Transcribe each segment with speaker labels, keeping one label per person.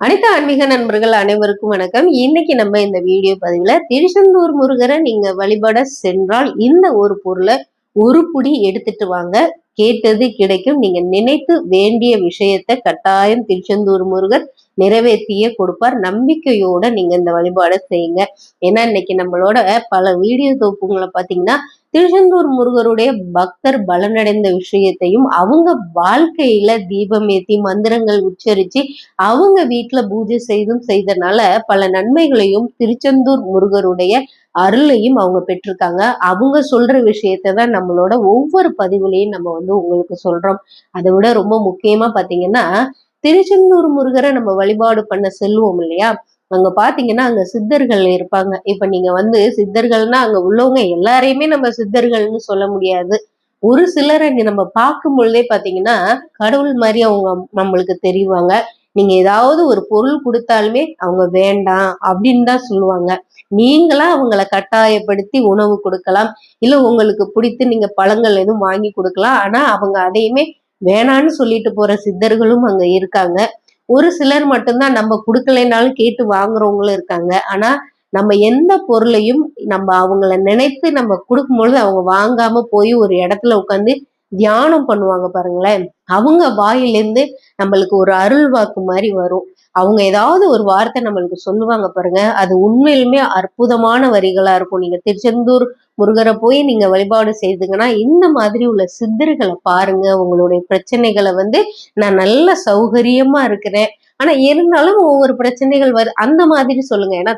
Speaker 1: அனைத்து ஆன்மீக நண்பர்கள் அனைவருக்கும் வணக்கம். இன்னைக்கு நம்ம இந்த வீடியோ பதிவுல திருச்செந்தூர் முருகரை நீங்க வழிபட சென்றால் இந்த ஒரு பொருளை ஒரு புடி எடுத்துட்டு வாங்க, கேட்டது கிடைக்கும். நீங்க நினைத்து வேண்டிய விஷயத்தை கட்டாயம் திருச்செந்தூர் முருகர் நிறைவேற்றியே கொடுப்பார். நம்பிக்கையோட நீங்க இந்த வழிபாடை செய்யுங்க. ஏன்னா இன்னைக்கு நம்மளோட பல வீடியோ தொகுப்புங்களை பாத்தீங்கன்னா திருச்செந்தூர் முருகருடைய பக்தர் பலனடைந்த விஷயத்தையும் அவங்க வாழ்க்கையில தீபம் ஏத்தி மந்திரங்கள் உச்சரிச்சு அவங்க வீட்டுல பூஜை செய்தனால பல நன்மைகளையும் திருச்செந்தூர் முருகருடைய அருளையும் அவங்க பெற்றிருக்காங்க. அவங்க சொல்ற விஷயத்த தான் நம்மளோட ஒவ்வொரு பதிவுலையும் நம்ம உங்களுக்கு சொல்றோம். அதை விட ரொம்ப முக்கியமா பாத்தீங்கன்னா திருச்செந்தூர் முருகரை நம்ம வழிபாடு பண்ண செல்வோம் இல்லையா, அங்க பாத்தீங்கன்னா அங்க சித்தர்கள் இருப்பாங்க. இப்ப நீங்க சித்தர்கள்னா அங்க உள்ளவங்க எல்லாரையுமே நம்ம சித்தர்கள்னு சொல்ல முடியாது. ஒரு சிலரை நம்ம பார்க்கும் பொழுதே பாத்தீங்கன்னா கடவுள் மாதிரி அவங்க நம்மளுக்கு தெரிவாங்க. நீங்க ஏதாவது ஒரு பொருள் கொடுத்தாலுமே அவங்க வேண்டாம் அப்படின்னு தான் சொல்லுவாங்க. நீங்களா அவங்கள கட்டாயப்படுத்தி உணவு கொடுக்கலாம், இல்ல உங்களுக்கு பிடித்து நீங்க பழங்கள் எதுவும் வாங்கி கொடுக்கலாம். ஆனா அவங்க அதையுமே வேணான்னு சொல்லிட்டு போற சித்தர்களும் அங்க இருக்காங்க. ஒரு சிலர் மட்டும்தான் நம்ம கொடுக்கலைனாலும் கேட்டு வாங்குறவங்களும் இருக்காங்க. ஆனா நம்ம எந்த பொருளையும் நம்ம அவங்கள நினைத்து நம்ம கொடுக்கும்பொழுது அவங்க வாங்காம போய் ஒரு இடத்துல உட்காந்து தியானம் பண்ணுவாங்க பாருங்களேன். அவங்க வாயிலிருந்து நம்மளுக்கு ஒரு அருள் வாக்கு மாதிரி வரும். அவங்க ஏதாவது ஒரு வார்த்தை நம்மளுக்கு சொல்லுவாங்க பாருங்க, அது உண்மையிலுமே அற்புதமான வரிகளா இருக்கும். நீங்க திருச்செந்தூர் முருகரை போய் நீங்க வழிபாடு செய்துங்கன்னா இந்த மாதிரி உள்ள சித்தர்களை பாருங்க. உங்களுடைய பிரச்சனைகளை நான் நல்ல சௌகரியமா இருக்கிறேன், ஆனா இருந்தாலும் ஒவ்வொரு பிரச்சனைகள் வருது அந்த மாதிரி சொல்லுங்க. ஏன்னா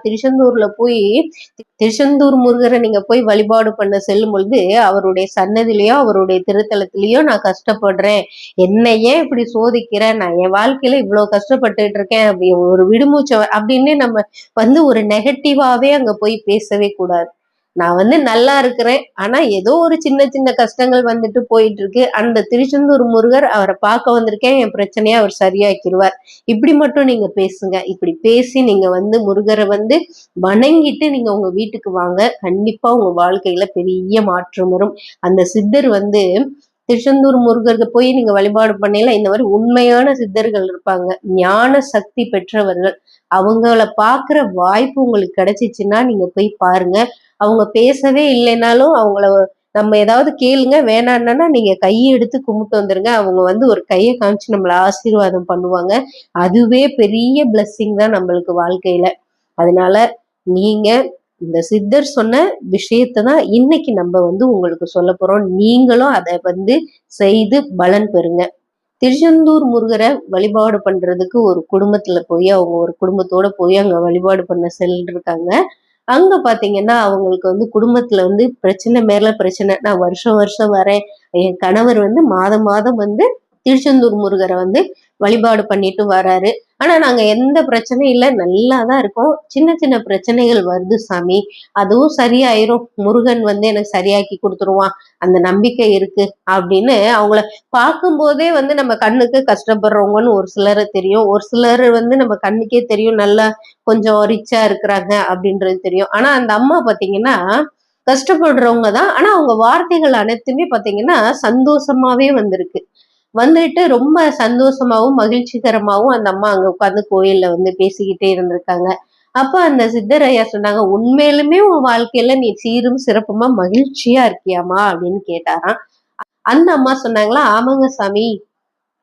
Speaker 1: திருச்செந்தூர் முருகரை நீங்க போய் வழிபாடு பண்ண செல்லும் பொழுது அவருடைய சன்னதிலையோ அவருடைய திருத்தலத்திலேயோ நான் கஷ்டப்படுறேன், என்னை ஏன் இப்படி சோதிக்கிறேன், நான் என் வாழ்க்கையில இவ்வளவு கஷ்டப்பட்டுட்டு இருக்கேன், அப்படி ஒரு விடுமூச்சை அப்படின்னு நம்ம ஒரு நெகட்டிவாவே அங்க போய் பேசவே கூடாது. நான் நல்லா இருக்கிறேன், ஆனா ஏதோ ஒரு சின்ன சின்ன கஷ்டங்கள் போயிட்டு இருக்கு, அந்த திருச்செந்தூர் முருகர் அவரை பார்க்க வந்திருக்கேன், என் பிரச்சனையை அவர் சரியாக்கிடுவார், இப்படி மட்டும் நீங்க பேசுங்க. இப்படி பேசி நீங்க முருகரை வணங்கிட்டு நீங்க உங்க வீட்டுக்கு வாங்க. கண்டிப்பா உங்க வாழ்க்கையில பெரிய மாற்றம் வரும். அந்த சித்தர் திருச்செந்தூர் முருகருக்கு போய் நீங்க வழிபாடு பண்ணல இந்த மாதிரி உண்மையான சித்தர்கள் இருப்பாங்க, ஞான சக்தி பெற்றவர்கள். அவங்கள பாக்குற வாய்ப்பு உங்களுக்கு கிடைச்சிச்சுன்னா நீங்க போய் பாருங்க. அவங்க பேசவே இல்லைனாலும் அவங்கள நம்ம ஏதாவது கேளுங்க, வேணான்னா நீங்க கையை எடுத்து கும்பிட்டு வந்துருங்க. அவங்க ஒரு கையை காமிச்சு நம்மள ஆசீர்வாதம் பண்ணுவாங்க. அதுவே பெரிய பிளஸ்ஸிங் தான் நம்மளுக்கு வாழ்க்கையில. அதனால நீங்க இந்த சித்தர் சொன்ன விஷயத்த தான் இன்னைக்கு நம்ம உங்களுக்கு சொல்ல போறோம். நீங்களும் அதை செய்து பலன் பெறுங்க. திருச்செந்தூர் முருகரை வழிபாடு பண்றதுக்கு ஒரு குடும்பத்துல போய் அவங்க ஒரு குடும்பத்தோட போய் அங்க வழிபாடு பண்ண செல்லிருக்காங்க. அங்க பாத்தீங்கன்னா அவங்களுக்கு குடும்பத்துல பிரச்சனை மேல பிரச்சனை. நான் வருஷம் வருஷம் வரேன், என் கணவர் மாதம் மாதம் திருச்செந்தூர் முருகரை வழிபாடு பண்ணிட்டு வராரு, ஆனா நாங்க எந்த பிரச்சனையும் இல்லை, நல்லாதான் இருக்கோம், சின்ன சின்ன பிரச்சனைகள் வருது சாமி, அதுவும் சரியாயிரும், முருகன் எனக்கு சரியாக்கி கொடுத்துருவான், அந்த நம்பிக்கை இருக்கு அப்படின்னு அவங்கள பார்க்கும் போதே நம்ம கண்ணுக்கு கஷ்டப்படுறவங்கன்னு ஒரு சிலரை தெரியும். ஒரு சிலர் நம்ம கண்ணுக்கே தெரியும் நல்லா கொஞ்சம் ரிச்சா இருக்கிறாங்க அப்படின்றது தெரியும். ஆனா அந்த அம்மா பாத்தீங்கன்னா கஷ்டப்படுறவங்க தான், ஆனா அவங்க வார்த்தைகள் அனைத்துமே பாத்தீங்கன்னா சந்தோஷமாவே வந்துட்டு ரொம்ப சந்தோஷமாவும் மகிழ்ச்சிகரமாவும் அந்த அம்மா அங்க உட்கார்ந்து கோயில்ல பேசிக்கிட்டே இருந்திருக்காங்க. அப்ப அந்த சித்தர் ஐயா சொன்னாங்க, உண்மையிலுமே உன் வாழ்க்கையில நீ சீரும் சிறப்புமா மகிழ்ச்சியா இருக்கியாமா அப்படின்னு கேட்டாராம். அந்த அம்மா சொன்னாங்களா, ஆமாங்க சாமி,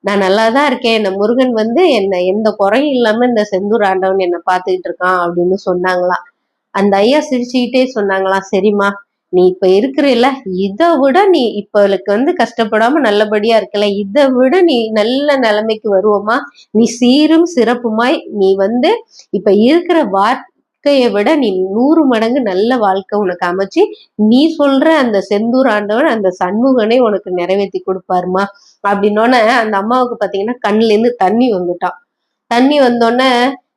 Speaker 1: நான் நல்லாதான் இருக்கேன், என்ன முருகன் என்ன எந்த குறையும் இல்லாம இந்த செந்தூர் ஆண்டவன் என்ன பாத்துக்கிட்டு இருக்கான் அப்படின்னு சொன்னாங்களாம். அந்த ஐயா சிரிச்சுக்கிட்டே சொன்னாங்களாம், சரிம்மா, நீ இப்ப இருக்கிறல, இதை விட நீ இப்ப கஷ்டப்படாம நல்லபடியா இருக்கல, இதை விட நீ நல்ல நிலைமைக்கு வருவோமா, நீ சீரும் சிறப்புமாய் நீ இப்ப இருக்கிற வாழ்க்கையை விட நீ 100 மடங்கு நல்ல வாழ்க்கை உனக்கு அமைச்சு, நீ சொல்ற அந்த செந்தூர் ஆண்டவன் அந்த சண்முகனை உனக்கு நிறைவேற்றி கொடுப்பாருமா அப்படின்னோடனே அந்த அம்மாவுக்கு பாத்தீங்கன்னா கண்ணுல இருந்து தண்ணி வந்துட்டான். தண்ணி வந்தோடனே,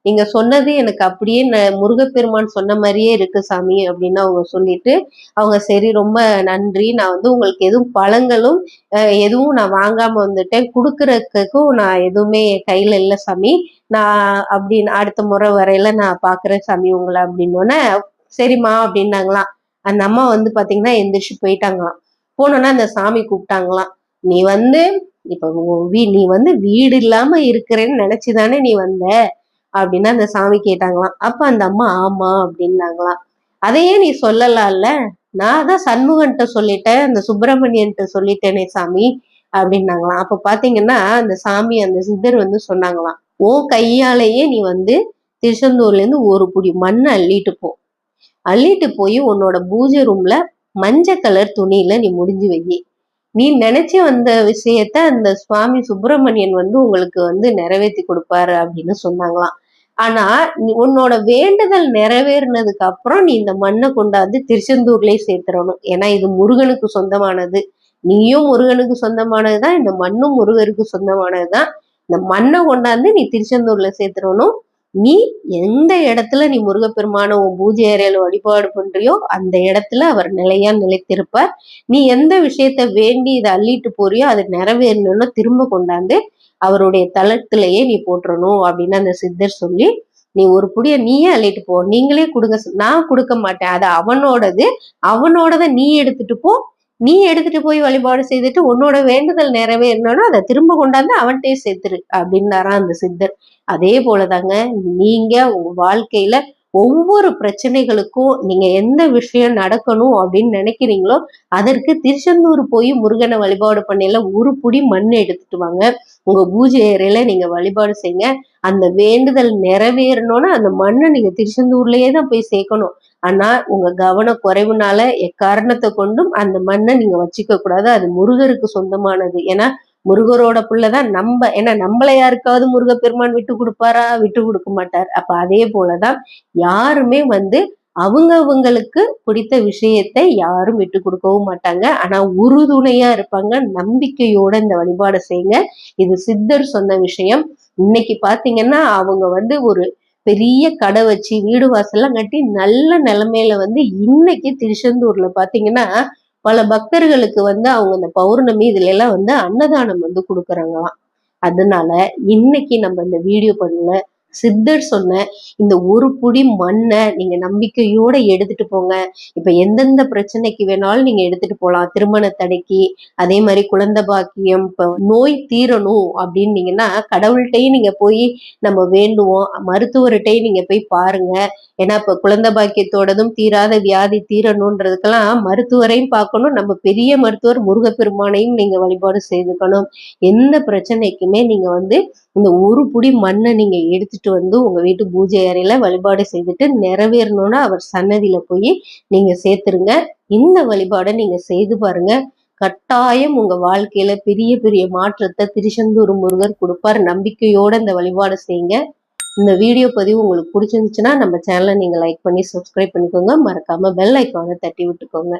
Speaker 1: நீங்க சொன்னது எனக்கு அப்படியே முருகப்பெருமான் சொன்ன மாதிரியே இருக்கு சாமி அப்படின்னு அவங்க சொல்லிட்டு, அவங்க சரி ரொம்ப நன்றி, நான் உங்களுக்கு எதுவும் பழங்களும் எதுவும் நான் வாங்காம வந்துட்டேன், கொடுக்கறதுக்கும் நான் எதுவுமே கையில இல்லை சாமி, நான் அப்படின்னு அடுத்த முறை வரையில நான் பாக்குறேன் சாமி உங்களை அப்படின்னோடனே, சரிம்மா அப்படின்னாங்களாம். அந்த அம்மா பாத்தீங்கன்னா எந்திரிச்சு போயிட்டாங்களாம். போனோன்னா அந்த சாமி கூப்பிட்டாங்களாம், நீ இப்ப நீ வீடு இல்லாம இருக்கிறேன்னு நினைச்சுதானே நீ வந்த, அப்படின்னு அந்த சாமி கேட்டாங்களாம். அப்ப அந்த அம்மா ஆமா அப்படின்னாங்களாம். அதையே நீ சொல்லலாம்ல, நான் தான் சண்முகன்ட்ட சொல்லிட்டேன், அந்த சுப்பிரமணியன்ட்ட சொல்லிட்டேனே சாமி அப்படின்னாங்களாம். அப்ப பாத்தீங்கன்னா அந்த சாமி அந்த சித்தர் வந்து சொன்னாங்களாம், உன் கையாலேயே நீ வந்து திருச்செந்தூர்ல இருந்து ஒரு புடி மண்ணை அள்ளிட்டு போ. அள்ளிட்டு போய் உன்னோட பூஜை ரூம்ல மஞ்சள் கலர் துணியில நீ முடிஞ்சு வை. நீ நினைச்சு வந்த விஷயத்த அந்த சுவாமி சுப்பிரமணியன் வந்து உங்களுக்கு வந்து நிறைவேத்தி கொடுப்பாரு அப்படின்னு சொன்னாங்களாம். ஆனா உன்னோட வேண்டுதல் நிறைவேறினதுக்கு அப்புறம் நீ இந்த மண்ணை கொண்டாந்து திருச்செந்தூர்லயே சேர்த்துடணும். ஏன்னா இது முருகனுக்கு சொந்தமானது. நீயும் முருகனுக்கு சொந்தமானதுதான், இந்த மண்ணும் முருகருக்கு சொந்தமானதுதான். இந்த மண்ணை கொண்டாந்து நீ திருச்செந்தூர்ல சேர்த்துடணும். நீ எந்த இடத்துல நீ முருகப்பெருமான உன் பூஜை அறையில வழிபாடு பண்றியோ அந்த இடத்துல அவர் நிலையா நிலைத்திருப்பார். நீ எந்த விஷயத்த வேண்டி இதை அள்ளிட்டு போறியோ அது நிறைவேறணும்னு திரும்ப கொண்டாந்து அவருடைய தளத்திலேயே நீ போட்டுறணும் அப்படின்னு அந்த சித்தர் சொல்லி, நீ ஒரு புடிய நீயே அள்ளிட்டு போ, நீங்களே கொடுங்க, நான் கொடுக்க மாட்டேன், அது அவனோடது, அவனோடத நீ எடுத்துட்டு போ, நீ எடுத்துட்டு போய் வழிபாடு செய்துட்டு உன்னோட வேண்டுதல் நிறைவேறணும்னா அதை திரும்ப கொண்டாந்து அவன்கிட்டயே சேர்த்துரு அப்படின்னாராம் அந்த சித்தர். அதே போலதாங்க நீங்க உங்க வாழ்க்கையில ஒவ்வொரு பிரச்சனைகளுக்கும் நீங்க எந்த விஷயம் நடக்கணும் அப்படின்னு நினைக்கிறீங்களோ அதற்கு திருச்செந்தூர் போய் முருகனை வழிபாடு பண்ணல ஒரு புடி மண் எடுத்துட்டு வாங்க. உங்க பூஜை அறையில நீங்க வழிபாடு செய்யுங்க. அந்த வேண்டுதல் நிறைவேறணும்னா அந்த மண்ணை நீங்க திருச்செந்தூர்லயே தான் போய் சேர்க்கணும். ஆனா உங்க கவன குறைவுனால எக்காரணத்தை கொண்டும் அந்த மண்ணை நீங்க வச்சுக்க கூடாது. அது முருகருக்கு சொந்தமானது. ஏன்னா முருகரோட பிள்ளைதான் நம்ம. ஏன்னா நம்மள யாருக்காவது முருகப்பெருமான் விட்டு கொடுப்பாரா? விட்டு கொடுக்க மாட்டார். அப்ப அதே போலதான் யாருமே வந்து அவங்களுக்கு பிடித்த விஷயத்தை யாரும் விட்டு கொடுக்கவும் மாட்டாங்க. ஆனா உறுதுணையா இருப்பாங்க. நம்பிக்கையோட இந்த வழிபாடு செய்யுங்க. இது சித்தர் சொன்ன விஷயம். இன்னைக்கு பாத்தீங்கன்னா அவங்க வந்து ஒரு பெரிய கடை வச்சு வீடு வாசல்லாம் கட்டி நல்ல நிலைமையில வந்து இன்னைக்கு திருச்செந்தூர்ல பாத்தீங்கன்னா பல பக்தர்களுக்கு வந்து அவங்க இந்த பௌர்ணமி இதுல எல்லாம் வந்து அன்னதானம் வந்து கொடுக்குறாங்களாம். அதனால இன்னைக்கு நம்ம இந்த வீடியோ பதிவுல சித்தர் சொன்ன இந்த ஒரு புடி மண்ணை நீங்க நம்பிக்கையோட எடுத்துட்டு போங்க. இப்ப எந்தெந்த பிரச்சனைக்கு வேணாலும் நீங்க எடுத்துட்டு போகலாம். திருமண தடைக்கு, அதே மாதிரி குழந்தை பாக்கியம், இப்ப நோய் தீரணும் அப்படின்னீங்கன்னா கடவுள்கிட்டையும் நீங்க போய் நம்ம வேண்டுவோம், மருத்துவர்கிட்டையும் நீங்க போய் பாருங்க. ஏன்னா இப்ப குழந்தை பாக்கியத்தோடதும் தீராத வியாதி தீரணுன்றதுக்கெல்லாம் மருத்துவரையும் பார்க்கணும். நம்ம பெரிய மருத்துவர் முருகப்பெருமானையும் நீங்க வழிபாடு செய்துக்கணும். எந்த பிரச்சனைக்குமே நீங்க வந்து இந்த ஒரு புடி மண்ணை நீங்க எடுத்துட்டு வந்து உங்க வீட்டு பூஜை அறையில வழிபாடு செய்துட்டு நிறைவேறணும்னா அவர் சன்னதியில போய் நீங்க சேர்த்துருங்க. இந்த வழிபாடை நீங்க செய்து பாருங்க. கட்டாயம் உங்க வாழ்க்கையில பெரிய பெரிய மாற்றத்தை திருச்செந்தூர் முருகர் கொடுப்பார். நம்பிக்கையோட இந்த வழிபாடு செய்யுங்க. இந்த வீடியோ பதிவு உங்களுக்கு பிடிச்சிருந்துச்சுன்னா நம்ம சேனலை நீங்க லைக் பண்ணி சப்ஸ்கிரைப் பண்ணிக்கோங்க. மறக்காம பெல் ஐக்கானை தட்டி விட்டுக்கோங்க.